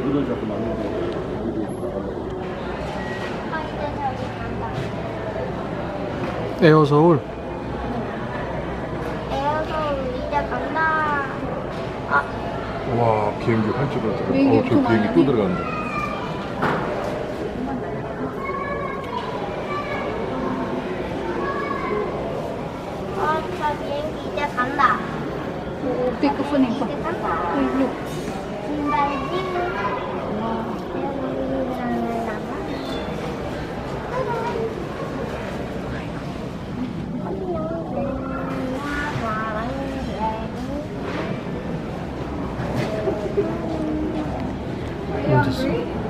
이걸 자꾸 만들고. 에어서울. 에어서울 이제 간다. 아, 와, 비행기 활주로 들어가. 비행기 저 비행기 또 들어간다. 저 비행기 이제 간다. 피크폰이니까. 이제 간다. 육. 신발지. 앉았어.